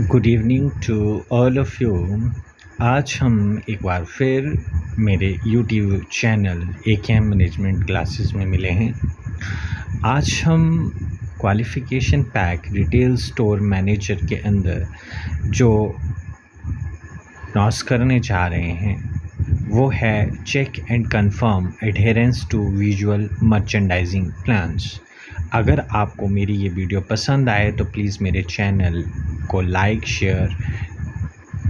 Good evening to all of you. आज हम एक बार फिर मेरे YouTube channel AKM management classes में मिले हैं। आज हम qualification pack retail store manager के अंदर जो नॉस करने जा रहे हैं वो है check and confirm adherence to visual merchandising plans. अगर आपको मेरी ये वीडियो पसंद आए तो प्लीज़ मेरे चैनल को लाइक, शेयर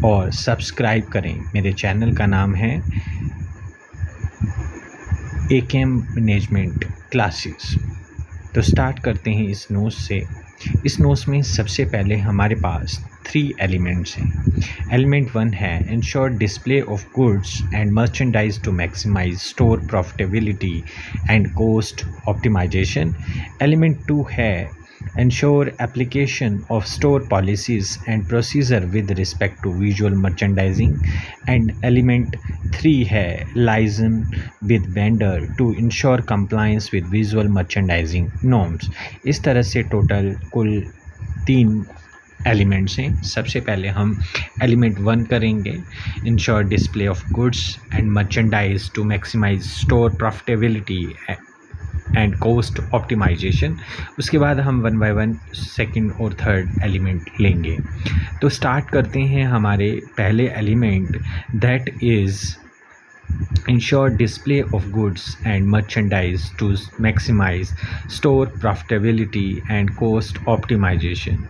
और सब्सक्राइब करें। मेरे चैनल का नाम है AKM मैनेजमेंट क्लासेस। तो स्टार्ट करते हैं इस नोट्स से। इस नोट्स में सबसे पहले हमारे पास 3 एलिमेंट्स हैं। एलिमेंट 1 है ensure display of goods and merchandise to maximise store profitability and cost optimisation. Element 2 है ensure application of store policies and procedure with respect to visual merchandising, and element 3 है liaison with vendor to ensure compliance with visual merchandising norms। इस तरह से total कुल 3 elements हैं। सबसे पहले हम एलिमेंट 1 करेंगे, ensure display of goods and merchandise to maximise store profitability and cost optimisation. उसके बाद हम 1 बाय 1 सेकंड और थर्ड एलिमेंट लेंगे। तो स्टार्ट करते हैं हमारे पहले element, that is ensure display of goods and merchandise to maximize store profitability and cost optimization।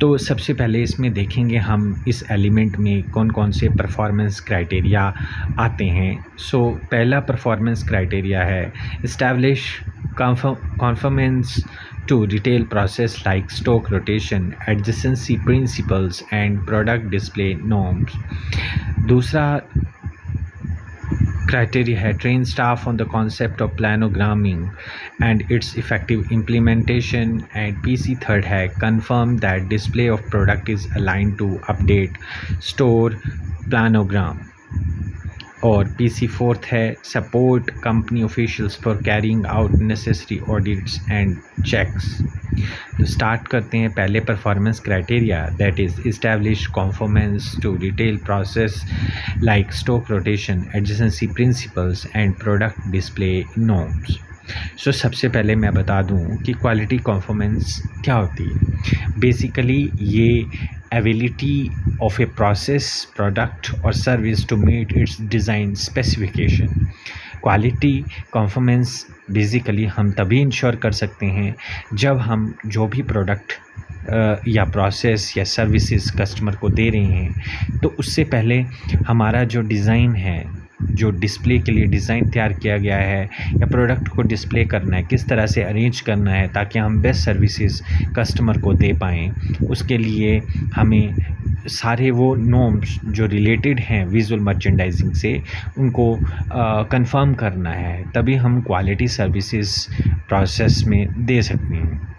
तो सबसे पहले इसमें देखेंगे हम इस एलिमेंट में कौन कौन से परफॉर्मेंस क्राइटेरिया आते हैं। सो पहला परफॉर्मेंस क्राइटेरिया है establish कॉन्फर्मेंस to retail process like stock rotation, adjacency principles and product display norms। दूसरा criteria है train staff on the concept of planogramming and its effective implementation, and PC third है confirm that display of product is aligned to update store planogram, और PC fourth है support company officials for carrying out necessary audits and checks. तो start करते हैं पहले performance criteria, that is establish conformance to retail process like stock rotation, adjacency principles and product display norms. So सबसे पहले मैं बता दूं कि क्वालिटी कॉन्फॉर्मेंस क्या होती है। बेसिकली ये ability of a process, product और service to meet its design specification. Quality conformance basically हम तभी इंश्योर कर सकते हैं जब हम जो भी प्रोडक्ट या प्रोसेस या सर्विसेज कस्टमर को दे रहे हैं तो उससे पहले हमारा जो डिज़ाइन है, जो डिस्प्ले के लिए डिज़ाइन तैयार किया गया है या प्रोडक्ट को डिस्प्ले करना है, किस तरह से अरेंज करना है ताकि हम बेस्ट सर्विसेज कस्टमर को दे पाएँ, उसके लिए हमें सारे वो नॉर्म्स जो रिलेटेड हैं विजुअल मर्चेंडाइजिंग से उनको कंफर्म करना है, तभी हम क्वालिटी सर्विसेज प्रोसेस में दे सकते हैं।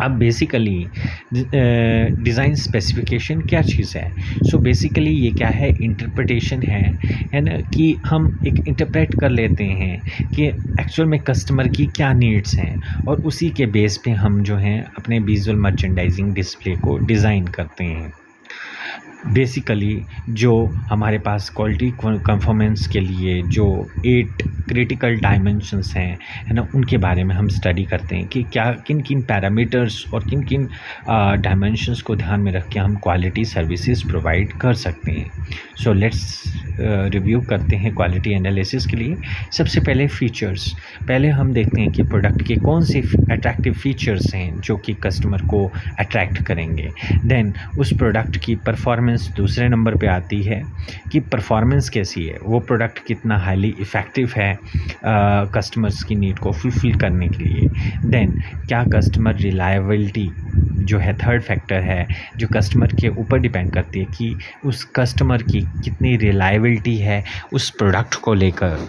अब बेसिकली डिज़ाइन स्पेसिफिकेशन क्या चीज़ है। सो बेसिकली ये क्या है, इंटरप्रिटेशन है ना, कि हम एक इंटरप्रेट कर लेते हैं कि एक्चुअल में कस्टमर की क्या नीड्स हैं और उसी के बेस पे हम जो हैं अपने विजुअल मर्चेंडाइजिंग डिस्प्ले को डिज़ाइन करते हैं। बेसिकली जो हमारे पास क्वालिटी कंफर्मेंस के लिए जो 8 क्रिटिकल डायमेंशंस हैं, है ना, उनके बारे में हम स्टडी करते हैं कि क्या किन किन पैरामीटर्स और किन किन डायमेंशंस को ध्यान में रख के हम क्वालिटी सर्विसेज प्रोवाइड कर सकते हैं। सो लेट्स रिव्यू करते हैं क्वालिटी एनालिसिस के लिए। सबसे पहले फ़ीचर्स, पहले हम देखते हैं कि प्रोडक्ट के कौन से अट्रैक्टिव फ़ीचर्स हैं जो कि कस्टमर को अट्रैक्ट करेंगे। देन उस प्रोडक्ट की परफॉर्मेंस दूसरे नंबर पे आती है कि परफॉर्मेंस कैसी है, वो प्रोडक्ट कितना हाईली इफ़ेक्टिव है कस्टमर्स की नीड को फुलफ़िल करने के लिए। देन क्या कस्टमर रिलायबिलिटी जो है थर्ड फैक्टर है जो कस्टमर के ऊपर डिपेंड करती है कि उस कस्टमर की कितनी रिलायबिलिटी है उस प्रोडक्ट को लेकर।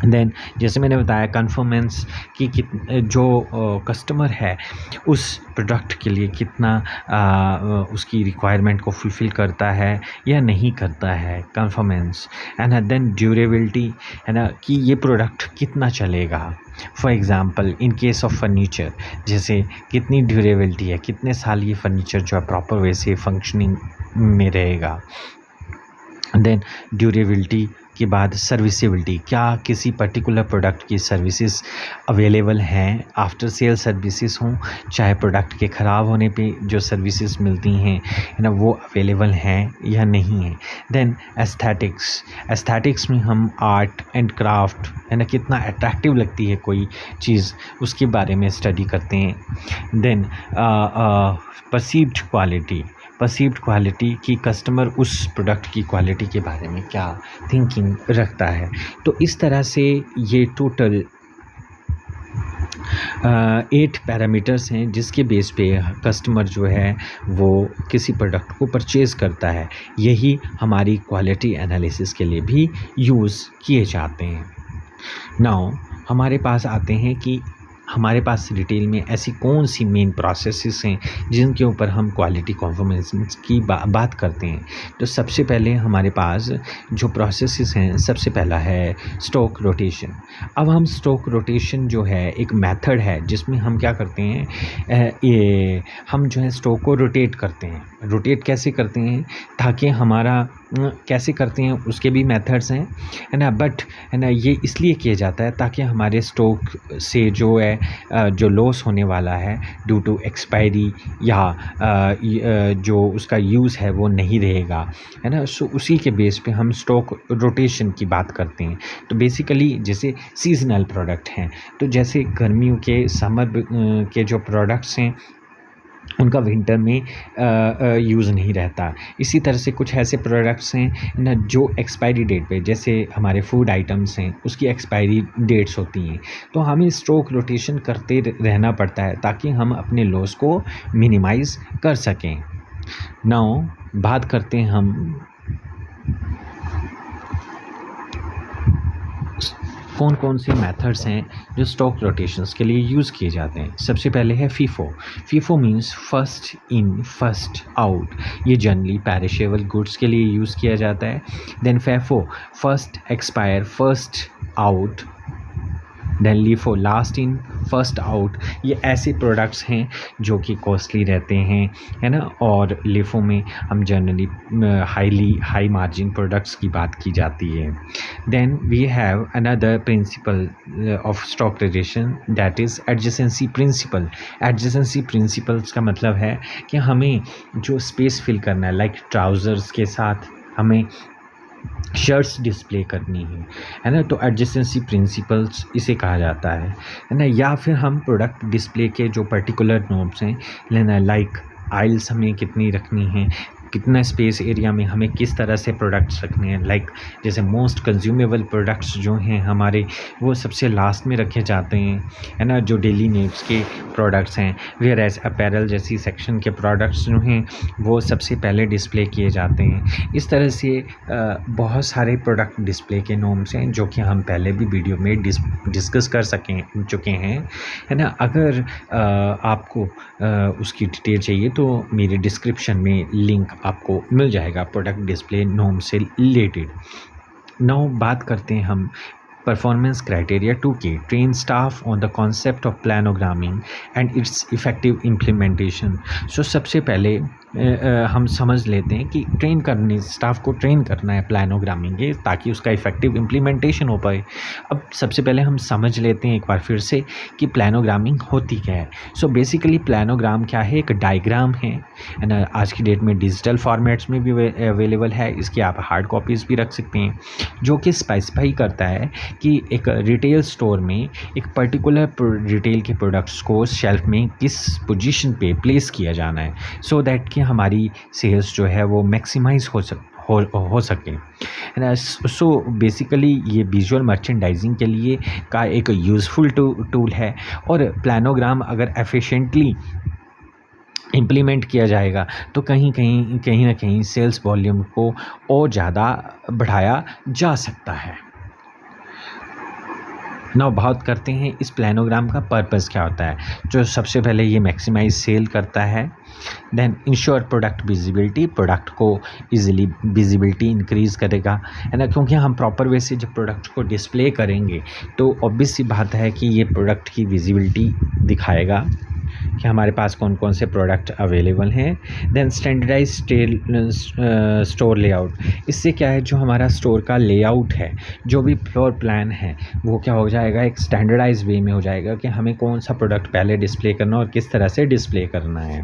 देन जैसे मैंने बताया कन्फर्मेंस कि जो कस्टमर है उस प्रोडक्ट के लिए कितना उसकी रिक्वायरमेंट को फुलफ़िल करता है या नहीं करता है, कन्फर्मेंस। एंड देन ड्यूरेबिलिटी, है ना, कि ये प्रोडक्ट कितना चलेगा। For example in case of furniture, जैसे कितनी ड्यूरेबिलिटी है, कितने साल ये फर्नीचर जो है प्रॉपर वे से फंक्शनिंग में रहेगा। देन ड्यूरेबिलिटी के बाद सर्विसेबिलिटी, क्या किसी पर्टिकुलर प्रोडक्ट की सर्विसेज अवेलेबल हैं, आफ्टर सेल सर्विसेज हों, चाहे प्रोडक्ट के ख़राब होने पे जो सर्विसेज मिलती हैं है ना वो अवेलेबल हैं या नहीं है। देन एस्थेटिक्स में हम आर्ट एंड क्राफ्ट है ना कितना अट्रैक्टिव लगती है कोई चीज़, उसके बारे में स्टडी करते हैं। देन परसीव्ड क्वालिटी कि कस्टमर उस प्रोडक्ट की क्वालिटी के बारे में क्या थिंकिंग रखता है। तो इस तरह से ये टोटल 8 पैरामीटर्स हैं जिसके बेस पे कस्टमर जो है वो किसी प्रोडक्ट को परचेज़ करता है। यही हमारी क्वालिटी एनालिसिस के लिए भी यूज़ किए जाते हैं। नाउ हमारे पास आते हैं कि हमारे पास रिटेल में ऐसी कौन सी मेन प्रोसेसेस हैं जिनके ऊपर हम क्वालिटी कॉन्फर्मेंस की बात करते हैं। तो सबसे पहले हमारे पास जो प्रोसेसेस हैं, सबसे पहला है स्टॉक रोटेशन। अब हम स्टॉक रोटेशन जो है एक मेथड है जिसमें हम क्या करते हैं, ये हम जो है स्टॉक को रोटेट करते हैं। रोटेट कैसे करते हैं ताकि हमारा कैसे करते हैं उसके भी मेथड्स हैं है ना, बट है ना ये इसलिए किया जाता है ताकि हमारे स्टॉक से जो है जो लॉस होने वाला है ड्यू टू एक्सपायरी या जो उसका यूज़ है वो नहीं रहेगा है ना। सो उसी के बेस पे हम स्टॉक रोटेशन की बात करते हैं। तो बेसिकली जैसे सीजनल प्रोडक्ट हैं, तो जैसे गर्मियों के समर के जो प्रोडक्ट्स हैं उनका विंटर में यूज़ नहीं रहता। इसी तरह से कुछ ऐसे प्रोडक्ट्स हैं ना जो एक्सपायरी डेट पे, जैसे हमारे फूड आइटम्स हैं उसकी एक्सपायरी डेट्स होती हैं, तो हमें स्टॉक रोटेशन करते रहना पड़ता है ताकि हम अपने लॉस को मिनिमाइज़ कर सकें। नाउ बात करते हैं हम कौन कौन से मेथड्स हैं जो स्टॉक रोटेशंस के लिए यूज़ किए जाते हैं। सबसे पहले है FIFO means first in first out, ये जनरली पेरिशेबल गुड्स के लिए यूज़ किया जाता है। Then FEFO first expire first out, then LIFO last in first out, ये ऐसे प्रोडक्ट्स हैं जो कि कॉस्टली रहते हैं है ना। और लीफो में हम जनरली हाई मार्जिन प्रोडक्ट्स की बात की जाती है। Then we have another principle of stock rotation that is adjacency principle. Adjacency principles का मतलब है कि हमें जो स्पेस फिल करना है, लाइक ट्राउज़र्स के साथ हमें शर्ट्स डिस्प्ले करनी है ना, तो एडजेसेंसी प्रिंसिपल्स इसे कहा जाता है ना। या फिर हम प्रोडक्ट डिस्प्ले के जो पर्टिकुलर नॉब्स हैं लेना, लाइक आइल्स हमें कितनी रखनी है, कितना स्पेस एरिया में हमें किस तरह से प्रोडक्ट्स रखने हैं। लाइक जैसे मोस्ट कंज्यूमेबल प्रोडक्ट्स जो हैं हमारे वो सबसे लास्ट में रखे जाते हैं है ना, जो डेली नीड्स के प्रोडक्ट्स हैं। वेयर एज अपैरल जैसी सेक्शन के प्रोडक्ट्स जो हैं वो सबसे पहले डिस्प्ले किए जाते हैं। इस तरह से बहुत सारे प्रोडक्ट डिस्प्ले के नॉर्म्स हैं जो कि हम पहले भी वीडियो में डिस्कस कर चुके हैं है ना। अगर आपको उसकी डिटेल चाहिए तो मेरे डिस्क्रिप्शन में लिंक आपको मिल जाएगा प्रोडक्ट डिस्प्ले नॉर्म से रिलेटेड। नाउ बात करते हैं हम performance criteria 2 train staff on the concept of planogramming and its effective implementation. So सबसे पहले हम समझ लेते हैं कि स्टाफ को ट्रेन करना है प्लानोग्रामिंग के ताकि उसका इफ़ेक्टिव इम्प्लीमेंटेशन हो पाए। अब सबसे पहले हम समझ लेते हैं एक बार फिर से कि प्लानोग्रामिंग होती क्या है। सो बेसिकली प्लानोग्राम क्या है, एक डायग्राम है ना। आज की डेट में डिजिटल फॉर्मेट्स में भी अवेलेबल है, इसकी आप हार्ड कॉपीज़ भी रख सकते हैं, जो कि स्पेसिफाई करता है कि एक रिटेल स्टोर में एक पर्टिकुलर रिटेल के प्रोडक्ट्स को शेल्फ में किस पोजीशन पे प्लेस किया जाना है, सो दैट कि हमारी सेल्स जो है वो मैक्सिमाइज हो सके है ना। सो बेसिकली ये विजुअल मर्चेंडाइजिंग के लिए का एक यूज़फुल टूल है, और प्लानोग्राम अगर एफिशिएंटली इम्प्लीमेंट किया जाएगा तो कहीं ना कहीं सेल्स वॉल्यूम को और ज़्यादा बढ़ाया जा सकता है। नाउ बात करते हैं इस प्लानोग्राम का पर्पस क्या होता है। जो सबसे पहले ये मैक्सिमाइज सेल करता है, then ensure product visibility, product को इजीली विजिबिलिटी इंक्रीज करेगा, है ना, क्योंकि हम प्रॉपर वे से जब प्रोडक्ट को डिस्प्ले करेंगे तो ऑब्वियस सी बात है कि ये प्रोडक्ट की विजिबिलिटी दिखाएगा कि हमारे पास कौन कौन से प्रोडक्ट अवेलेबल हैं। देन स्टैंडर्डाइज स्टोर लेआउट, इससे क्या है, जो हमारा स्टोर का लेआउट है, जो भी फ्लोर प्लान है, वो क्या हो जाएगा, एक स्टैंडर्डाइज वे में हो जाएगा कि हमें कौन सा प्रोडक्ट पहले डिस्प्ले करना और किस तरह से डिस्प्ले करना है।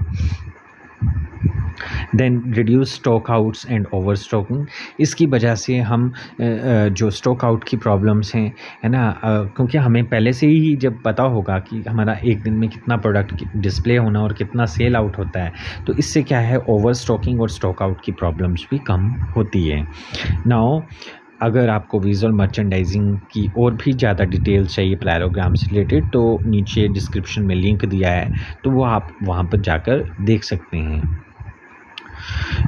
Then reduce stock outs and overstocking, इसकी वजह से हम जो स्टॉक आउट की प्रॉब्लम्स हैं, है ना, क्योंकि हमें पहले से ही जब पता होगा कि हमारा एक दिन में कितना प्रोडक्ट डिस्प्ले होना और कितना सेल आउट होता है, तो इससे क्या है, ओवर स्टॉकिंग और स्टॉक आउट की प्रॉब्लम्स भी कम होती है। नाउ अगर आपको विजुअल मर्चेंडाइजिंग की और भी ज़्यादा डिटेल्स चाहिए प्लानोग्राम से रिलेटेड, तो नीचे डिस्क्रिप्शन में लिंक दिया है, तो वो आप वहाँ पर जाकर देख सकते हैं।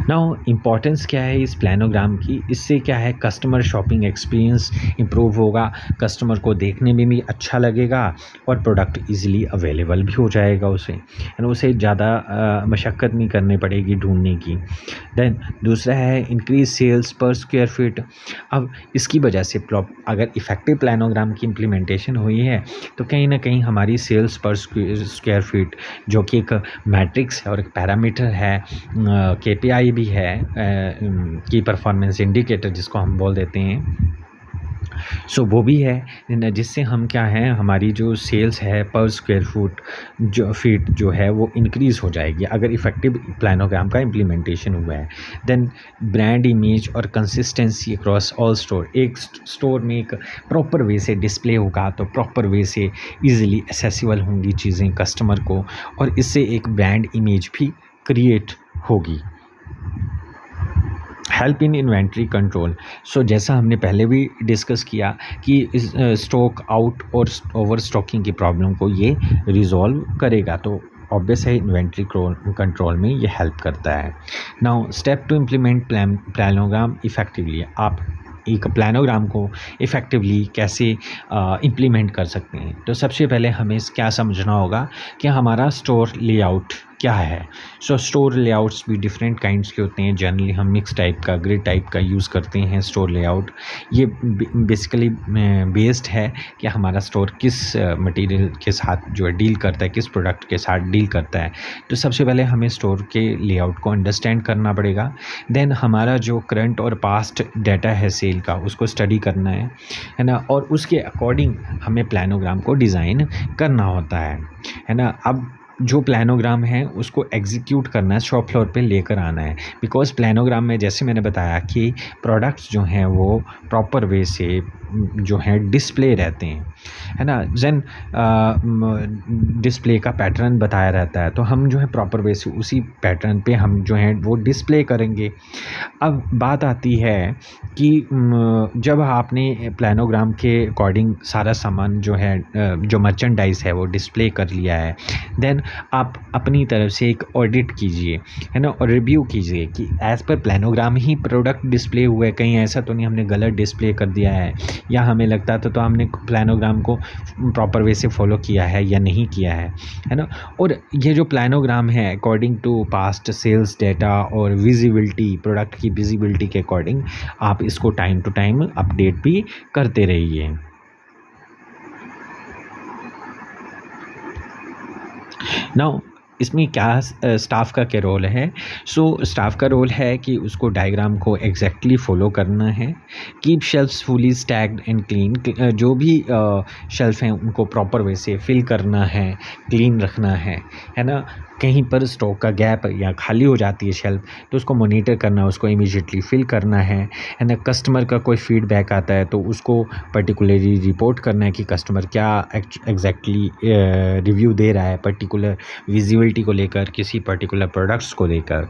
नाउ इम्पॉर्टेंस क्या है इस प्लानोग्राम की, इससे क्या है, कस्टमर शॉपिंग एक्सपीरियंस इम्प्रूव होगा, कस्टमर को देखने में भी अच्छा लगेगा और प्रोडक्ट इजीली अवेलेबल भी हो जाएगा उसे, एंड उसे ज़्यादा मशक्क़त नहीं करनी पड़ेगी ढूंढने की। देन दूसरा है इंक्रीज सेल्स पर स्क्वायर फीट। अब इसकी वजह से अगर इफ़ेक्टिव प्लानोग्राम की इम्प्लीमेंटेशन हुई है तो कहीं ना कहीं हमारी सेल्स पर स्क्वायर फीट, जो कि एक मैट्रिक्स है और एक पैरामीटर है, KPI भी है, की परफॉर्मेंस इंडिकेटर जिसको हम बोल देते हैं, सो वो भी है, जिससे हम क्या है, हमारी जो सेल्स है पर स्क्वायर फीट जो है वो इंक्रीज़ हो जाएगी अगर इफ़ेक्टिव प्लानोग्राम का इम्प्लीमेंटेशन हुआ है। देन ब्रांड इमेज और कंसिस्टेंसी अक्रॉस ऑल स्टोर, एक स्टोर में एक प्रॉपर वे से डिस्प्ले होगा तो प्रॉपर वे से ईजिली एक्सेसिबल होंगी चीज़ें कस्टमर को, और इससे एक ब्रांड इमेज भी क्रिएट होगी। हेल्प इन इन्वेंट्री कंट्रोल, सो जैसा हमने पहले भी डिस्कस किया कि इस स्टॉक आउट और ओवर स्टॉकिंग की प्रॉब्लम को ये रिजॉल्व करेगा, तो ऑब्वियस है इन्वेंट्री कंट्रोल में ये हेल्प करता है। Now step two implement planogram effectively, आप एक प्लानोग्राम को इफ़ेक्टिवली कैसे इम्प्लीमेंट कर सकते हैं। तो सबसे पहले हमें क्या समझना होगा कि हमारा स्टोर लेआउट क्या है। सो स्टोर लेआउट्स भी डिफरेंट काइंड्स के होते हैं, जनरली हम मिक्स टाइप का, ग्रिड टाइप का यूज़ करते हैं स्टोर लेआउट। ये बेसिकली बेस्ड है कि हमारा स्टोर किस मटेरियल के साथ जो है डील करता है, किस प्रोडक्ट के साथ डील करता है। तो सबसे पहले हमें स्टोर के लेआउट को अंडरस्टैंड करना पड़ेगा। देन हमारा जो करंट और पास्ट डाटा है सेल का, उसको स्टडी करना है ना, और उसके अकॉर्डिंग हमें प्लानोग्राम को डिज़ाइन करना होता है ना। अब जो प्लानोग्राम है उसको एग्जीक्यूट करना है, शॉप फ्लोर पे लेकर आना है, बिकॉज प्लानोग्राम में जैसे मैंने बताया कि प्रोडक्ट्स जो हैं वो प्रॉपर वे से जो है डिस्प्ले रहते हैं, है ना। देन डिस्प्ले का पैटर्न बताया रहता है, तो हम जो है प्रॉपर वे से उसी पैटर्न पे हम जो है वो डिस्प्ले करेंगे। अब बात आती है कि जब आपने प्लानोग्राम के अकॉर्डिंग सारा सामान जो है, जो मर्चेंडाइज है वो डिस्प्ले कर लिया है, देन आप अपनी तरफ से एक ऑडिट कीजिए, है ना, और रिव्यू कीजिए कि एज़ पर प्लानोग्राम ही प्रोडक्ट डिस्प्ले हुए, कहीं ऐसा तो नहीं हमने गलत डिस्प्ले कर दिया है, या हमें लगता था तो हमने प्लानोग्राम को प्रॉपर वे से फॉलो किया है या नहीं किया है ना। और ये जो प्लानोग्राम है according to past sales data और विजिबिलिटी, प्रोडक्ट की विजिबिलिटी के अकॉर्डिंग आप इसको टाइम टू टाइम अपडेट भी करते रहिए। नाउ इसमें क्या स्टाफ का क्या रोल है। सो स्टाफ का रोल है कि उसको डायग्राम को एग्जैक्टली फॉलो करना है। Keep shelves fully stacked and clean, जो भी शेल्फ हैं उनको प्रॉपर वे से फिल करना है, क्लीन रखना है ना। कहीं पर स्टॉक का गैप या खाली हो जाती है शेल्फ, तो उसको मॉनिटर करना है, उसको इमीडिएटली फिल करना है ना। कस्टमर का कोई फीडबैक आता है तो उसको पर्टिकुलरली रिपोर्ट करना है कि कस्टमर क्या एग्जैक्टली रिव्यू दे रहा है पर्टिकुलर विजिबिलिटी को लेकर, किसी पर्टिकुलर प्रोडक्ट्स को लेकर।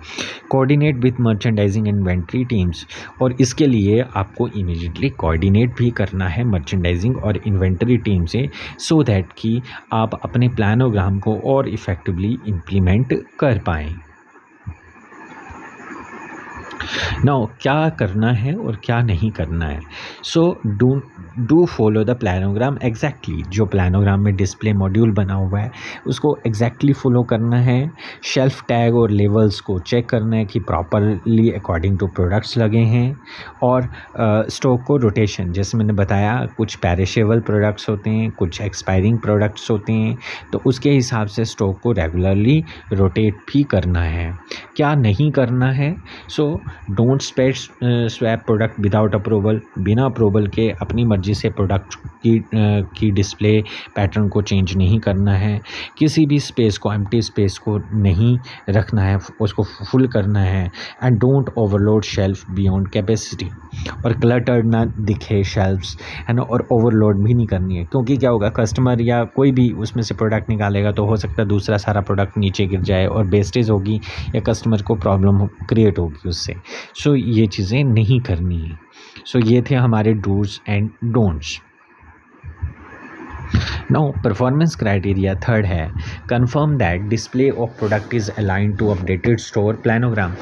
Coordinate with merchandising inventory teams, और इसके लिए आपको इमीडिएटली कोऑर्डिनेट भी करना है मर्चेंडाइजिंग और इन्वेंट्री टीम से, सो दैट कि आप अपने प्लानोग्राम को और इफ़ेक्टिवली इम्प्लीमेंट कर पाएँ। नाउ क्या करना है और क्या नहीं करना है। So do follow the planogram exactly. जो प्लानोग्राम में डिस्प्ले मॉड्यूल बना हुआ है उसको एग्जैक्टली फॉलो करना है। शेल्फ टैग और लेवल्स को चेक करना है कि प्रॉपरली अकॉर्डिंग टू प्रोडक्ट्स लगे हैं। और स्टॉक को रोटेशन, जैसे मैंने बताया कुछ पेरिशेबल प्रोडक्ट्स होते हैं, कुछ एक्सपायरिंग प्रोडक्ट्स होते हैं, तो उसके हिसाब से स्टॉक को रेगुलरली रोटेट भी करना है। क्या नहीं करना है, so don't swap product without approval. बिना अप्रूवल के अपनी मर्जी से प्रोडक्ट की डिस्प्ले पैटर्न को चेंज नहीं करना है। किसी भी स्पेस को, एम्प्टी स्पेस को नहीं रखना है, उसको फुल करना है। And don't overload shelf beyond capacity. और क्लटर्ड ना दिखे शेल्फ्स, है ना, और ओवरलोड भी नहीं करनी है, क्योंकि क्या होगा, कस्टमर या कोई भी उसमें से प्रोडक्ट निकालेगा तो हो सकता है दूसरा सारा प्रोडक्ट नीचे गिर जाए और वेस्टेज होगी या कस्टमर को प्रॉब्लम क्रिएट होगी उससे। सो ये चीज़ें नहीं करनी है। सो ये थे हमारे do's and don'ts. Now performance criteria third है, confirm that display of product is align to updated store planogram.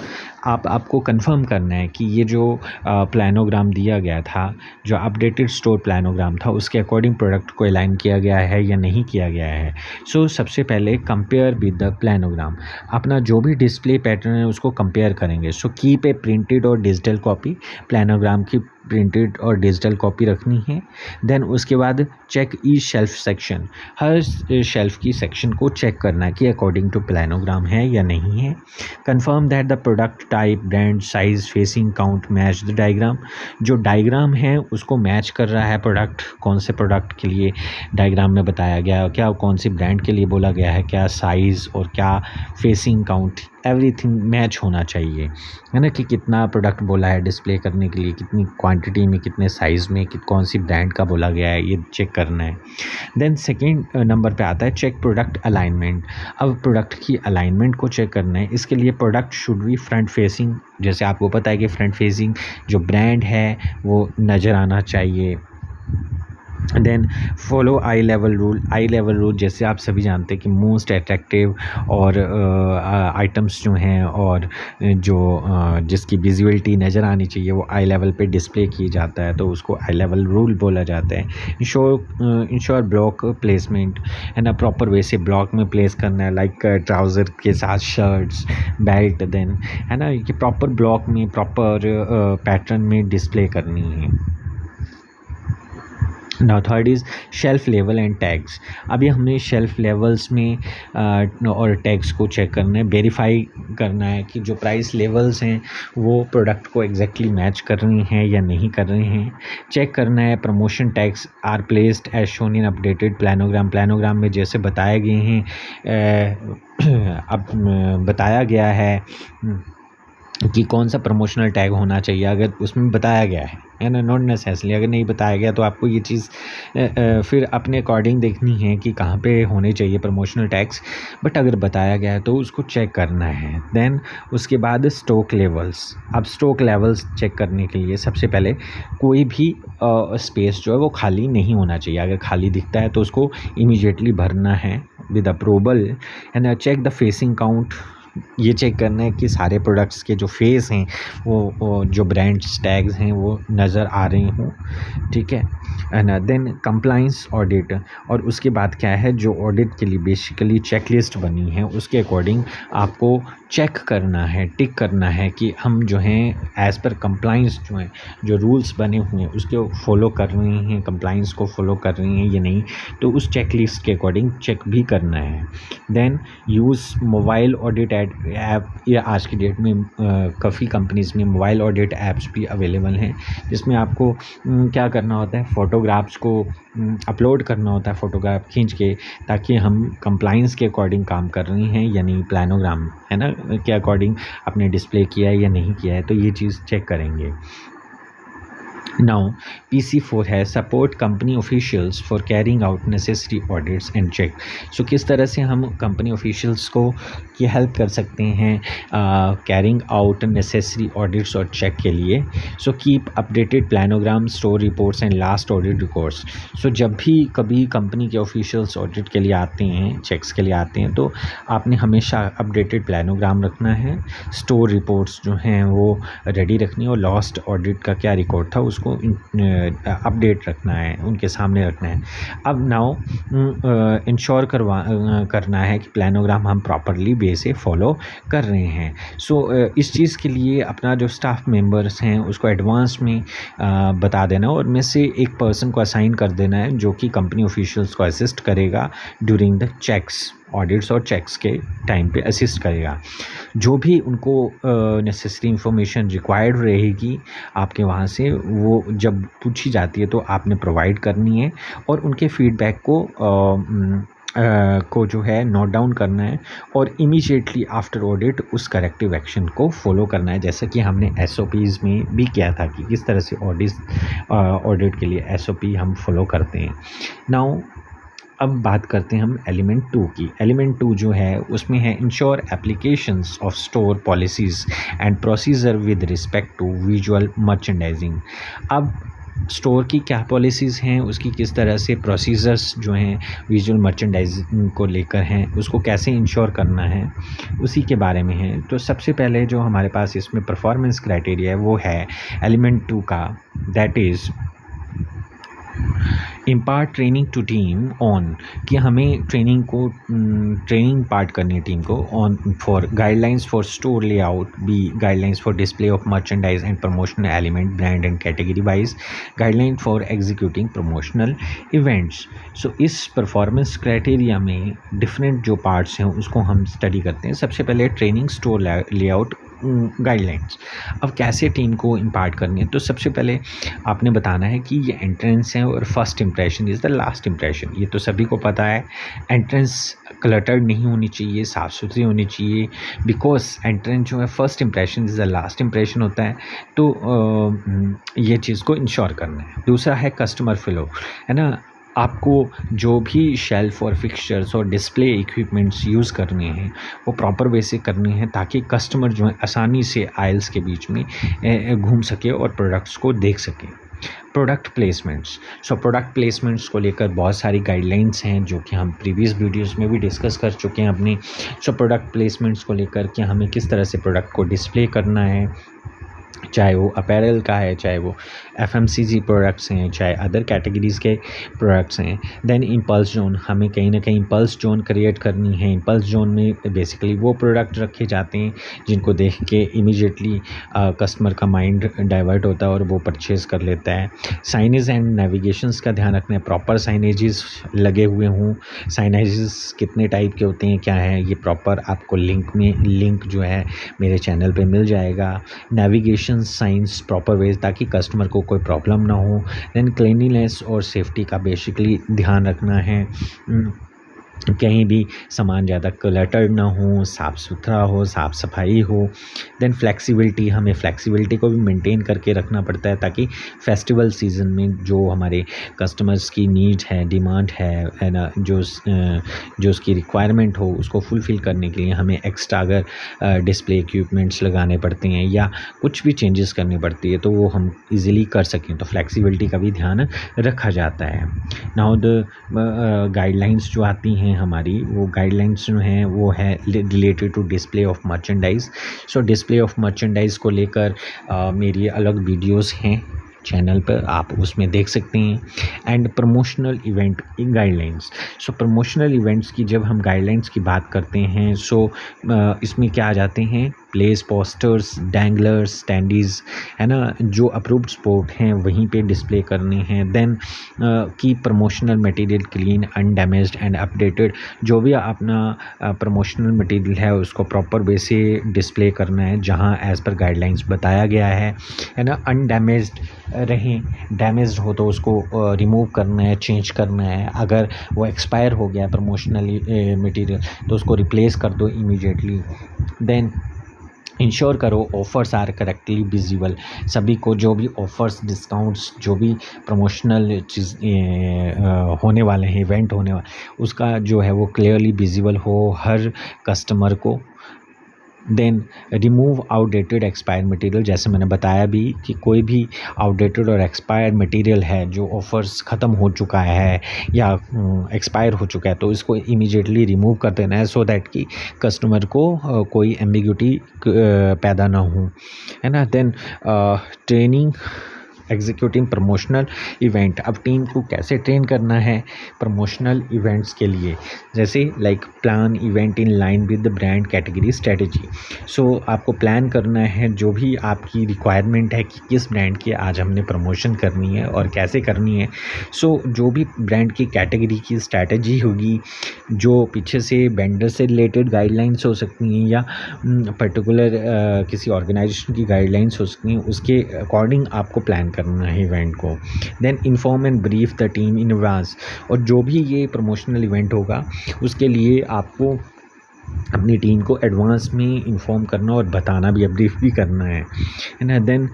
आपको कंफर्म करना है कि ये जो प्लानोग्राम दिया गया था, जो अपडेटेड स्टोर प्लानोग्राम था, उसके अकॉर्डिंग प्रोडक्ट को अलाइन किया गया है या नहीं किया गया है। सो सबसे पहले कंपेयर विद द प्लानोग्राम। अपना जो भी डिस्प्ले पैटर्न है उसको कंपेयर करेंगे। सो कीप ए प्रिंटेड और डिजिटल कॉपी। प्लानोग्राम की प्रिंटेड और डिजिटल कॉपी रखनी है। देन उसके बाद चेक ई शेल्फ सेक्शन। हर शेल्फ की सेक्शन को चेक करना है कि अकॉर्डिंग टू प्लानोग्राम है या नहीं है। Confirm that the product type, brand, size, facing count match the diagram. जो डायग्राम है उसको मैच कर रहा है प्रोडक्ट, कौन से प्रोडक्ट के लिए डायग्राम में बताया गया है, क्या कौन सी ब्रांड के लिए बोला गया है, क्या साइज़ और क्या फेसिंग काउंट, एवरीथिंग मैच होना चाहिए, है ना, कि कितना प्रोडक्ट बोला है डिस्प्ले करने के लिए, कितनी क्वांटिटी में, कितने साइज़ में, कौन सी ब्रांड का बोला गया है, ये चेक करना है। देन सेकेंड नंबर पे आता है चेक प्रोडक्ट अलाइनमेंट। अब प्रोडक्ट की अलाइनमेंट को चेक करना है। इसके लिए product should be front facing. जैसे आपको पता है कि फ्रंट फेसिंग जो ब्रांड है वो नज़र आना चाहिए। Then follow eye level rule. Eye level rule जैसे आप सभी जानते हैं कि मोस्ट अट्रैक्टिव और आइटम्स जो हैं और जो जिसकी विजुअलिटी नज़र आनी चाहिए वो आई लेवल पे डिस्प्ले किया जाता है, तो उसको आई लेवल रूल बोला जाता है। इंश्योर ब्लॉक प्लेसमेंट, है ना, प्रॉपर वे से ब्लॉक में प्लेस करना है, लाइक ट्राउज़र के साथ शर्ट्स, बेल्ट, देन, है ना, ये प्रॉपर ब्लॉक में, प्रॉपर पैटर्न में डिस्प्ले करनी है। Now third is shelf level and tags. अभी हमें शेल्फ लेवल्स में और टैग्स को चेक करना है, वेरीफाई करना है कि जो प्राइस लेवल्स हैं वो प्रोडक्ट को एग्जैक्टली मैच कर रही हैं या नहीं कर रहे हैं। चेक करना है promotion tags are placed as shown in updated planogram. Planogram में जैसे बताए गए हैं, अब बताया गया है कि कौन सा प्रमोशनल टैग होना चाहिए, अगर उसमें बताया गया है ना, नॉट नेसेसरी। अगर नहीं बताया गया तो आपको ये चीज़ फिर अपने अकॉर्डिंग देखनी है कि कहाँ पे होने चाहिए प्रमोशनल टैग्स, बट अगर बताया गया है तो उसको चेक करना है। देन उसके बाद स्टॉक लेवल्स। अब स्टॉक लेवल्स चेक करने के लिए सबसे पहले कोई भी स्पेस जो है वो खाली नहीं होना चाहिए। अगर खाली दिखता है तो उसको इमीडिएटली भरना है with approval. And check the facing count. ये चेक करना है कि सारे प्रोडक्ट्स के जो फेस हैं वो जो ब्रांड्स टैग्स हैं वो नज़र आ रहे हों, ठीक है। And then compliance audit. और उसके बाद क्या है, जो ऑडिट के लिए बेसिकली चेकलिस्ट बनी है उसके अकॉर्डिंग आपको चेक करना है, टिक करना है कि हम जो हैं एज़ पर कंप्लाइंस जो हैं, जो रूल्स बने हुए हैं उसके फॉलो कर रहे हैं, कंप्लाइंस को फॉलो कर रहे हैं या नहीं, तो उस चेकलिस्ट के अकॉर्डिंग चेक भी करना है। Then use mobile audit app. या आज की डेट में काफ़ी कंपनीज़ में मोबाइल ऑडिट ऐप्स भी अवेलेबल हैं, जिसमें आपको क्या करना होता है, फ़ोटोग्राफ्स को अपलोड करना होता है, फ़ोटोग्राफ खींच के, ताकि हम कंप्लाइंस के अकॉर्डिंग काम कर रहे हैं यानी प्लानोग्राम, है ना, के अकॉर्डिंग आपने डिस्प्ले किया है या नहीं किया है, तो ये चीज़ चेक करेंगे। Now, PC4 है support company officials for carrying out necessary audits and check. So किस तरह से हम company officials को की हेल्प कर सकते हैं carrying out necessary audits और check के लिए. So keep updated planogram, store reports and last audit records. So जब भी कभी कंपनी के officials audit के लिए आते हैं, checks के लिए आते हैं, तो आपने हमेशा updated planogram रखना है, store reports जो हैं वो रेडी रखनी है और लास्ट ऑडिट का क्या रिकॉर्ड था उसको अपडेट रखना है, उनके सामने रखना है. अब नाउ इंश्योर करना है कि प्लानोग्राम हम प्रॉपरली वे से फॉलो कर रहे हैं. सो इस चीज़ के लिए अपना जो स्टाफ मेंबर्स हैं उसको एडवांस में बता देना और में से एक पर्सन को असाइन कर देना है जो कि कंपनी ऑफिशियल्स को असिस्ट करेगा ड्यूरिंग द चेक्स, ऑडिट्स और चेक्स के टाइम पे असिस्ट करेगा. जो भी उनको नेसेसरी इंफॉर्मेशन रिक्वायर्ड रहेगी आपके वहाँ से, वो जब पूछी जाती है तो आपने प्रोवाइड करनी है और उनके फीडबैक को जो है नोट डाउन करना है और इमीडिएटली आफ्टर ऑडिट उस करेक्टिव एक्शन को फॉलो करना है, जैसा कि हमने SOPs में भी किया था कि किस तरह से ऑडिट के लिए SOP हम फॉलो करते हैं. नाउ अब बात करते हैं हम एलिमेंट 2 की. एलिमेंट 2 जो है उसमें है ensure applications of store policies and procedure with respect to visual merchandising. अब स्टोर की क्या पॉलिसीज़ हैं, उसकी किस तरह से प्रोसीजर्स जो हैं विजुअल मर्चेंडाइजिंग को लेकर हैं, उसको कैसे इंश्योर करना है, उसी के बारे में है. तो सबसे पहले जो हमारे पास इसमें परफॉर्मेंस क्राइटेरिया है वो है एलिमेंट 2 का, that is impart training to team on, कि हमें ट्रेनिंग पार्ट करनी है टीम को on for guidelines for store layout, B guidelines for display of merchandise and promotional element brand and category wise, guideline for executing promotional events. So इस performance criteria में different जो parts हैं उसको हम study करते हैं. सबसे पहले ट्रेनिंग स्टोर लेआउट गाइडलाइंस. अब कैसे टीम को इम्पार्ट करनी है, तो सबसे पहले आपने बताना है कि ये एंट्रेंस है और first impression is the last impression. ये तो सभी को पता है. एंट्रेंस क्लटर्ड नहीं होनी चाहिए, साफ़ सुथरी होनी चाहिए, बिकॉज एंट्रेंस जो है first impression is the last impression होता है. तो ये चीज़ को इंश्योर करना है. दूसरा है कस्टमर फ्लो, है ना. आपको जो भी शेल्फ और फिक्सचर्स और डिस्प्ले इक्विपमेंट्स यूज़ करने हैं वो प्रॉपर वे से करने हैं ताकि कस्टमर जो है आसानी से आइल्स के बीच में घूम सके और प्रोडक्ट्स को देख सके. Product placements. So product placements को लेकर बहुत सारी गाइडलाइंस हैं जो कि हम प्रीवियस वीडियोस में भी डिस्कस कर चुके हैं अपनी. सो प्रोडक्ट प्लेसमेंट्स को लेकर कि हमें किस तरह से प्रोडक्ट को डिस्प्ले करना है, चाहे वो अपैरल का है, चाहे वो FMCG प्रोडक्ट्स हैं, चाहे अदर कैटेगरीज़ के प्रोडक्ट्स हैं. देन इम्पल्स जोन, हमें कहीं ना कहीं इम्पल्स जोन क्रिएट करनी है. इम्पल्स जोन में बेसिकली वो प्रोडक्ट रखे जाते हैं जिनको देख के इमीडिएटली कस्टमर का माइंड डाइवर्ट होता है और वो परचेज़ कर लेता है. साइनेज एंड नेविगेशंस का ध्यान रखना है, प्रॉपर साइनेजेस लगे हुए हों. साइनेजेस कितने टाइप के होते हैं, क्या है, ये प्रॉपर आपको लिंक जो है मेरे चैनल पे मिल जाएगा. नेविगेशन साइंस प्रॉपर वेज ताकि कस्टमर को कोई प्रॉब्लम ना हो. देन क्लीनिनेस और सेफ्टी का बेसिकली ध्यान रखना है, कहीं भी सामान ज़्यादा क्लटर्ड ना हो, साफ़ सुथरा हो, साफ़ सफाई हो. देन फ्लेक्सिबिलिटी, हमें फ्लेक्सिबिलिटी को भी मेंटेन करके रखना पड़ता है ताकि फेस्टिवल सीज़न में जो हमारे कस्टमर्स की नीड है, डिमांड है ना, जो उसकी रिक्वायरमेंट हो उसको फुलफ़िल करने के लिए हमें एक्स्ट्रा अगर डिस्प्ले इक्विपमेंट्स लगाने पड़ते हैं या कुछ भी चेंजेस करनी पड़ती है तो वो हम इजीली कर सकें. तो फ्लेक्सिबिलिटी का भी ध्यान रखा जाता है. नाउ द गाइडलाइंस जो आती हैं हमारी, वो गाइडलाइंस जो हैं वो है related to display of merchandise. So display of merchandise को लेकर मेरी अलग वीडियोस हैं चैनल पर, आप उसमें देख सकते हैं. And promotional event guidelines. So promotional events की जब हम गाइडलाइंस की बात करते हैं सो इसमें क्या आ जाते हैं, प्लेस, पोस्टर्स, डैंगलर्स, स्टैंडीज़, है ना, जो अप्रूव्ड स्पॉट हैं वहीं पे डिस्प्ले करने हैं. देन की promotional material clean, undamaged and updated. जो भी अपना प्रमोशनल मटेरियल है उसको प्रॉपर वे से डिस्प्ले करना है जहां एज़ पर गाइडलाइंस बताया गया है ना. अनडैमेज्ड रहें, डैमेज्ड हो तो उसको रिमूव करना है, चेंज करना है. अगर वो एक्सपायर हो गया प्रमोशनल मटेरियल तो उसको रिप्लेस कर दो इमीडिएटली. देन इंश्योर करो ऑफ़र्स आर करेक्टली विजिबल, सभी को जो भी ऑफ़र्स डिस्काउंट्स जो भी प्रमोशनल चीज़ होने वाले हैं, इवेंट होने वाला, उसका जो है वो क्लियरली विजिबल हो हर कस्टमर को। Then remove outdated expire material, जैसे मैंने बताया भी कि कोई भी आउटडेटेड और एक्सपायर मटेरियल है जो ऑफ़र्स ख़त्म हो चुका है या एक्सपायर हो चुका है, तो इसको इमीडिएटली रिमूव कर देना है, सो दैट कि कस्टमर को कोई एम्बिग्यूटी पैदा ना हो, है ना। Then training executing promotional event, अब टीम को कैसे ट्रेन करना है प्रमोशनल इवेंट्स के लिए, जैसे like plan event in line with the brand category strategy. So आपको प्लान करना है जो भी आपकी रिक्वायरमेंट है कि किस ब्रांड की आज हमने प्रमोशन करनी है और कैसे करनी है। सो जो भी ब्रांड की कैटेगरी की स्ट्रैटेजी होगी, जो पीछे से वेंडर से रिलेटेड गाइडलाइंस हो सकती हैं या पर्टिकुलर किसी ऑर्गेनाइजेशन की गाइडलाइंस हो सकती हैं, उसके अकॉर्डिंग आपको प्लान करना है इवेंट को। Then inform and brief the team in advance, और जो भी ये प्रमोशनल इवेंट होगा उसके लिए आपको अपनी टीम को एडवांस में इन्फॉर्म करना और बताना भी, ब्रीफ भी करना है ना। Then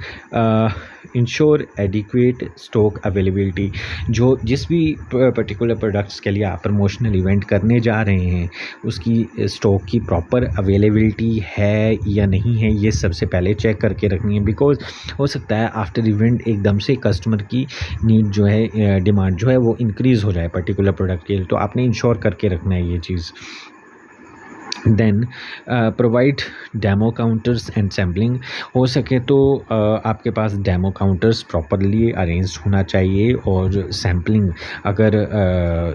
ensure adequate stock availability, जो जिस भी पर्टिकुलर प्रोडक्ट्स के लिए आप प्रमोशनल इवेंट करने जा रहे हैं उसकी स्टॉक की प्रॉपर अवेलेबिलिटी है या नहीं है, ये सबसे पहले चेक करके रखनी है। बिकॉज हो सकता है आफ्टर इवेंट एकदम से कस्टमर की नीड जो है, डिमांड जो है वो इंक्रीज़ हो जाए पर्टिकुलर प्रोडक्ट के लिए, तो आपने इंश्योर करके रखना है ये चीज़। Then provide demo counters and sampling, हो सके तो आपके पास डेमो काउंटर्स प्रॉपरली अरेंज होना चाहिए, और सैम्पलिंग, अगर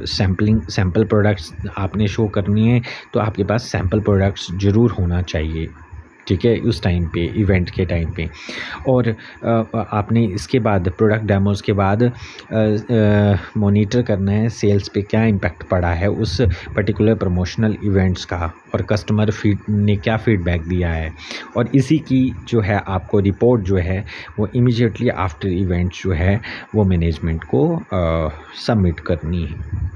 सैम्पल प्रोडक्ट्स आपने शो करनी है तो आपके पास सैम्पल प्रोडक्ट्स ज़रूर होना चाहिए, ठीक है, उस टाइम पे, इवेंट के टाइम पे। और आपने इसके बाद प्रोडक्ट डेमोज़ के बाद मॉनिटर करना है सेल्स पे क्या इम्पैक्ट पड़ा है उस पर्टिकुलर प्रमोशनल इवेंट्स का, और कस्टमर ने क्या फीडबैक दिया है, और इसी की जो है आपको रिपोर्ट जो है वो इमीडिएटली आफ्टर इवेंट जो है वो मैनेजमेंट को सबमिट करनी है।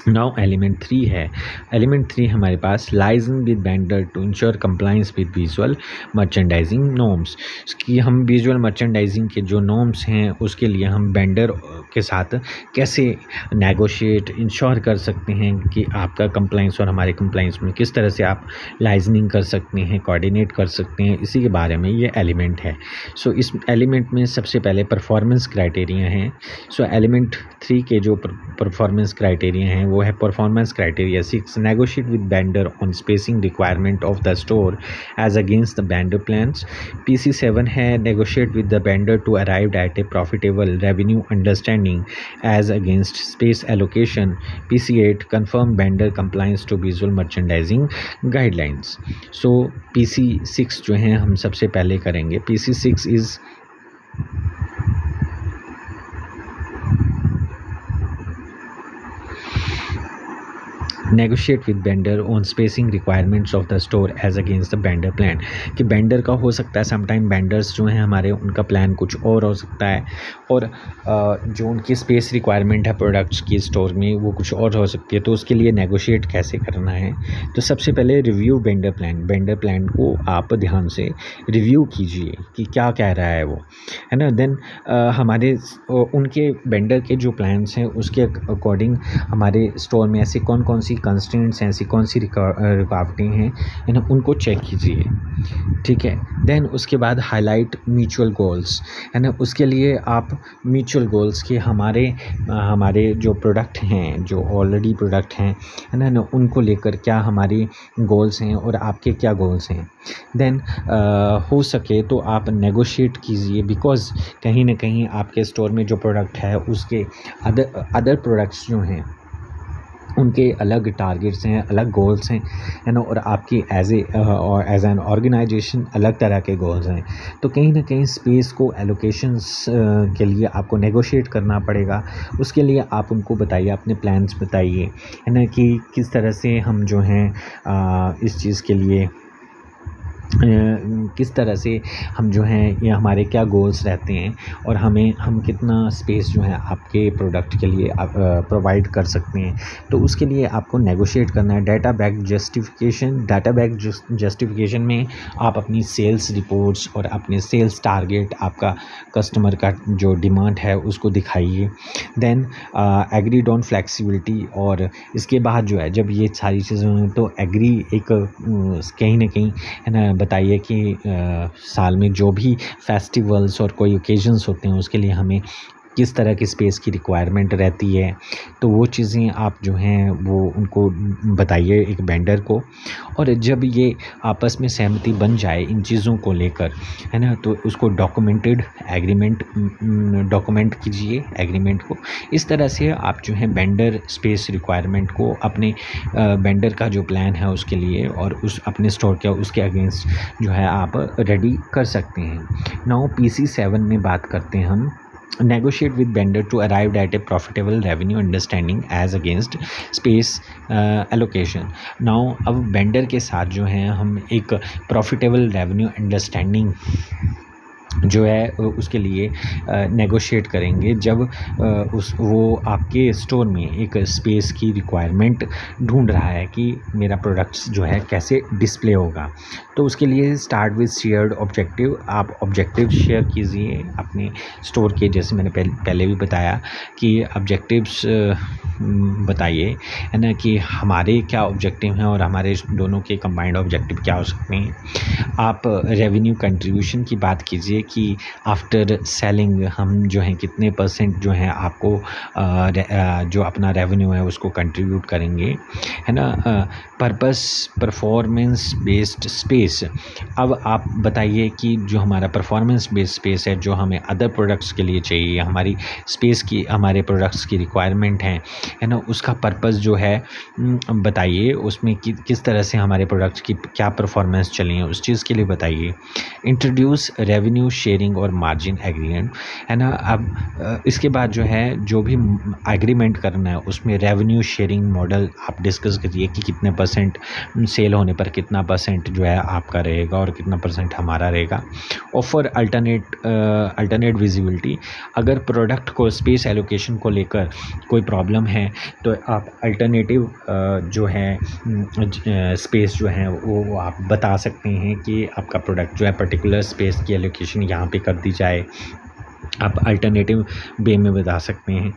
नाउ एलिमेंट 3 है। एलिमेंट 3 हमारे पास liaison with vendor to ensure compliance with visual merchandising norms, कि हम विजुअल मर्चेंडाइजिंग के जो नॉर्म्स हैं उसके लिए हम वेंडर के साथ कैसे नेगोशिएट इंश्योर कर सकते हैं कि आपका कंप्लाइंस और हमारे कंप्लाइंस में किस तरह से आप लाइजनिंग कर सकते हैं, कोऑर्डिनेट कर सकते हैं, इसी के बारे में ये एलिमेंट है। सो इस एलिमेंट में सबसे पहले परफॉर्मेंस क्राइटेरिया हैं। सो एलिमेंट 3 के जो परफॉर्मेंस क्राइटेरिया हैं वो है performance criteria 6, negotiate with vendor on spacing requirement of the store as against the vendor plans. PC 7 है, negotiate with the vendor to arrive at a profitable revenue understanding as against space allocation. PC 8, confirm vendor compliance to visual merchandising guidelines. So PC 6 जो हैं हम सबसे पहले करेंगे। PC 6 is negotiate with vendor on spacing requirements of the store as against the vendor plan, कि vendor का हो सकता है समटाइम वेंडर्स जो हैं हमारे उनका प्लान कुछ और हो सकता है, और जो उनकी स्पेस रिक्वायरमेंट है प्रोडक्ट्स की स्टोर में वो कुछ और हो सकती है, तो उसके लिए नेगोशिएट कैसे करना है। तो सबसे पहले रिव्यू वेंडर प्लान को आप ध्यान से रिव्यू कीजिए कि क्या कह रहा है वो, है ना। देन हमारे उनके वेंडर के जो प्लान्स हैं उसके अकॉर्डिंग हमारे स्टोर में ऐसी कौन कौन सी कंस्ट्रेंट्स हैं, ऐसी कौन सी रुकावटें हैं, है ना, उनको चेक कीजिए, ठीक है। देन उसके बाद हाईलाइट म्यूचुअल गोल्स, है ना, उसके लिए आप म्यूचुअल गोल्स के हमारे जो प्रोडक्ट हैं, जो ऑलरेडी प्रोडक्ट हैं, है ना, उनको लेकर क्या हमारे गोल्स हैं और आपके क्या गोल्स हैं। देन हो सके तो आप नेगोशिएट कीजिए, बिकॉज़ कहीं ना कहीं आपके स्टोर में जो प्रोडक्ट है उसके अदर प्रोडक्ट्स जो हैं उनके अलग टारगेट्स हैं, अलग गोल्स हैं, है ना, और आपकी एज एन ऑर्गेनाइजेशन अलग तरह के गोल्स हैं। तो कहीं ना कहीं स्पेस को एलोकेशंस के लिए आपको नेगोशिएट करना पड़ेगा। उसके लिए आप उनको बताइए, अपने प्लान्स बताइए, है ना, कि किस तरह से हम जो हैं इस चीज़ के लिए किस तरह से हम जो हैं ये हमारे क्या गोल्स रहते हैं और हम कितना स्पेस जो है आपके प्रोडक्ट के लिए आप प्रोवाइड कर सकते हैं। तो उसके लिए आपको नेगोशिएट करना है। डाटा बैक जस्टिफिकेशन में आप अपनी सेल्स रिपोर्ट्स और अपने सेल्स टारगेट, आपका कस्टमर का जो डिमांड है उसको दिखाइए। देन एग्रीड ऑन फ्लेक्सिबिलिटी, और इसके बाद जो है जब ये सारी चीज़ें हों तो एग्री एक कहीं ना कहीं है ना बताइए कि साल में जो भी फेस्टिवल्स और कोई ओकेजन्स होते हैं उसके लिए हमें किस तरह की स्पेस की रिक्वायरमेंट रहती है। तो वो चीज़ें आप जो हैं वो उनको बताइए एक वेंडर को। और जब ये आपस में सहमति बन जाए इन चीज़ों को लेकर, है ना, तो उसको डॉक्यूमेंट कीजिए एग्रीमेंट को। इस तरह से आप जो है वेंडर स्पेस रिक्वायरमेंट को अपने वेंडर का जो प्लान है उसके लिए और उस अपने स्टोर के उसके अगेंस्ट जो है आप रेडी कर सकते हैं। नाउ PC7 में बात करते हैं हम। negotiate with vendor to arrive at a profitable revenue understanding as against space allocation। now अब vendor के साथ जो है हम एक profitable revenue understanding जो है उसके लिए नेगोशिएट करेंगे जब वो आपके स्टोर में एक स्पेस की रिक्वायरमेंट ढूंढ रहा है कि मेरा प्रोडक्ट्स जो है कैसे डिस्प्ले होगा। तो उसके लिए स्टार्ट विद शेयर्ड ऑब्जेक्टिव। आप ऑब्जेक्टिव शेयर कीजिए अपने स्टोर के, जैसे मैंने पहले भी बताया कि ऑब्जेक्टिव्स बताइए, है ना, कि हमारे क्या ऑब्जेक्टिव हैं और हमारे दोनों के कंबाइंड ऑब्जेक्टिव क्या हो सकते हैं। आप रेवेन्यू कंट्रीब्यूशन की बात कीजिए कि आफ्टर सेलिंग हम जो हैं कितने % जो हैं आपको जो अपना रेवेन्यू है उसको कंट्रीब्यूट करेंगे, है ना। Performance based space. अब आप बताइए कि जो हमारा परफॉर्मेंस बेस्ड स्पेस है जो हमें अदर प्रोडक्ट्स के लिए चाहिए, हमारी स्पेस की हमारे प्रोडक्ट्स की रिक्वायरमेंट है ना, उसका पर्पस जो है बताइए। उसमें किस तरह से हमारे प्रोडक्ट्स की क्या परफॉर्मेंस चली है उस चीज़ के लिए बताइए। इंट्रोड्यूस रेवेन्यू शेयरिंग और मार्जिन एग्रीमेंट, है ना। अब इसके बाद जो है जो भी एग्रीमेंट करना है उसमें रेवेन्यू शेयरिंग मॉडल आप डिस्कस करिए कि कितने % सेल होने पर कितना % जो है आपका रहेगा और कितना % हमारा रहेगा। Offer alternate visibility. अगर प्रोडक्ट को स्पेस एलोकेशन को लेकर कोई प्रॉब्लम है तो आप अल्टरनेटिव जो है स्पेस जो है वो आप बता सकते हैं कि आपका प्रोडक्ट जो है पर्टिकुलर स्पेस की एलोकेशन यहाँ पे कर दी जाए। आप अल्टरनेटिव वे में बता सकते हैं।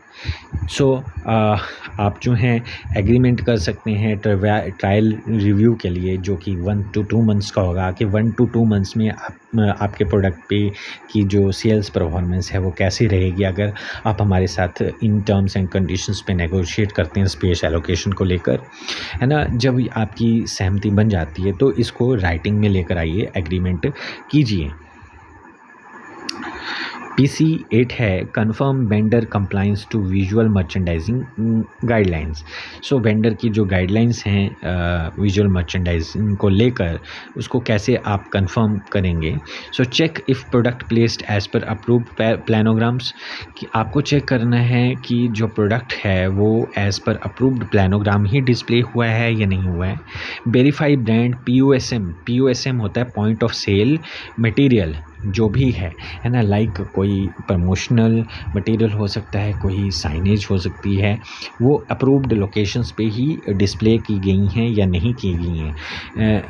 सो आप जो हैं एग्रीमेंट कर सकते हैं ट्रायल रिव्यू के लिए, जो कि 1 to 2 मंथ्स का होगा, कि 1 to 2 मंथ्स में आपके प्रोडक्ट पे की जो सेल्स परफॉर्मेंस है वो कैसी रहेगी अगर आप हमारे साथ इन टर्म्स एंड कंडीशंस पे नेगोशिएट करते हैं स्पेस एलोकेशन को लेकर, है ना। जब आपकी सहमति बन जाती है तो इसको राइटिंग में लेकर आइए, एग्रीमेंट कीजिए। PC8 है confirm vendor compliance to visual merchandising guidelines. So vendor की जो गाइडलाइंस हैं विजुअल मर्चेंडाइजिंग को लेकर उसको कैसे आप कंफर्म करेंगे। So check if product placed as per approved planograms, कि आपको चेक करना है कि जो प्रोडक्ट है वो एज़ पर अप्रूव्ड प्लानोग्राम ही डिस्प्ले हुआ है या नहीं हुआ है। वेरीफाई ब्रांड POSM होता है पॉइंट ऑफ सेल मटेरियल, जो भी है ना, लाइक कोई प्रमोशनल मटेरियल हो सकता है, कोई साइनेज हो सकती है, वो अप्रूव्ड लोकेशंस पे ही डिस्प्ले की गई हैं या नहीं की गई हैं।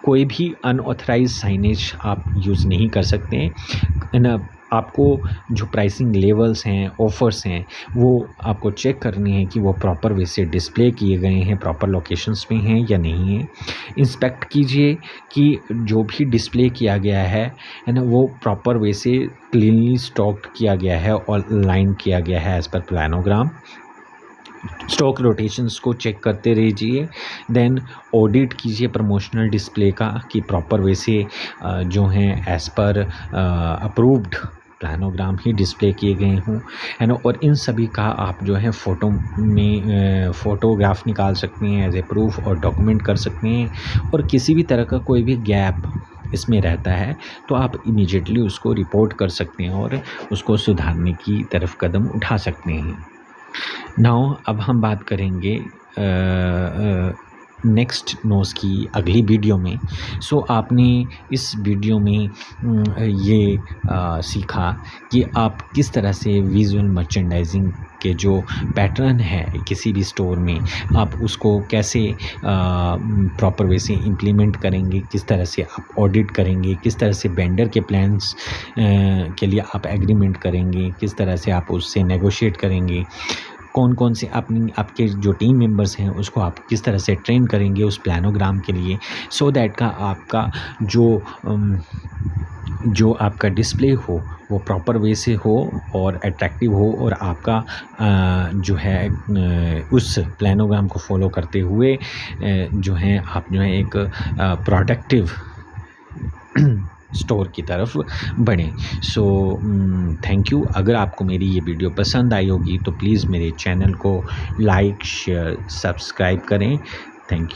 कोई भी अनऑथराइज साइनेज आप यूज़ नहीं कर सकते हैं ना। आपको जो प्राइसिंग लेवल्स हैं, ऑफ़र्स हैं, वो आपको चेक करनी है कि वो प्रॉपर वे से डिस्प्ले किए गए हैं, प्रॉपर लोकेशंस में हैं या नहीं हैं। इंस्पेक्ट कीजिए कि जो भी डिस्प्ले किया गया है ना, वो प्रॉपर वे से क्लीनली स्टॉक्ड किया गया है और लाइन किया गया है एज़ पर प्लानोग्राम। स्टॉक रोटेशंस को चेक करते रहिए। देन ऑडिट कीजिए प्रमोशनल डिस्प्ले का कि प्रॉपर वे से जो हैं एज़ पर अप्रूव्ड प्लानोग्राम ही डिस्प्ले किए गए हों, है ना। और इन सभी का आप जो है फ़ोटो में फ़ोटोग्राफ निकाल सकते हैं एज ए प्रूफ और डॉक्यूमेंट कर सकते हैं। और किसी भी तरह का कोई भी गैप इसमें रहता है तो आप इमीडिएटली उसको रिपोर्ट कर सकते हैं और उसको सुधारने की तरफ कदम उठा सकते हैं। नाउ अब हम बात करेंगे नेक्स्ट नोज़ की अगली वीडियो में। सो आपने इस वीडियो में ये सीखा कि आप किस तरह से विजुअल मर्चेंडाइजिंग के जो पैटर्न है किसी भी स्टोर में, आप उसको कैसे प्रॉपर वे से इम्प्लीमेंट करेंगे, किस तरह से आप ऑडिट करेंगे, किस तरह से वेंडर के प्लान्स के लिए आप एग्रीमेंट करेंगे, किस तरह से आप उससे नेगोशिएट करेंगे, कौन कौन से आपके जो टीम मेंबर्स हैं उसको आप किस तरह से ट्रेन करेंगे उस प्लानोग्राम के लिए, सो दैट का आपका जो आपका डिस्प्ले हो वो प्रॉपर वे से हो और अट्रैक्टिव हो, और आपका जो है उस प्लानोग्राम को फॉलो करते हुए जो है आप जो है एक प्रोडक्टिव स्टोर की तरफ बढ़ें। So thank you. अगर आपको मेरी ये वीडियो पसंद आई होगी तो प्लीज़ मेरे चैनल को लाइक, शेयर, सब्सक्राइब करें। Thank you.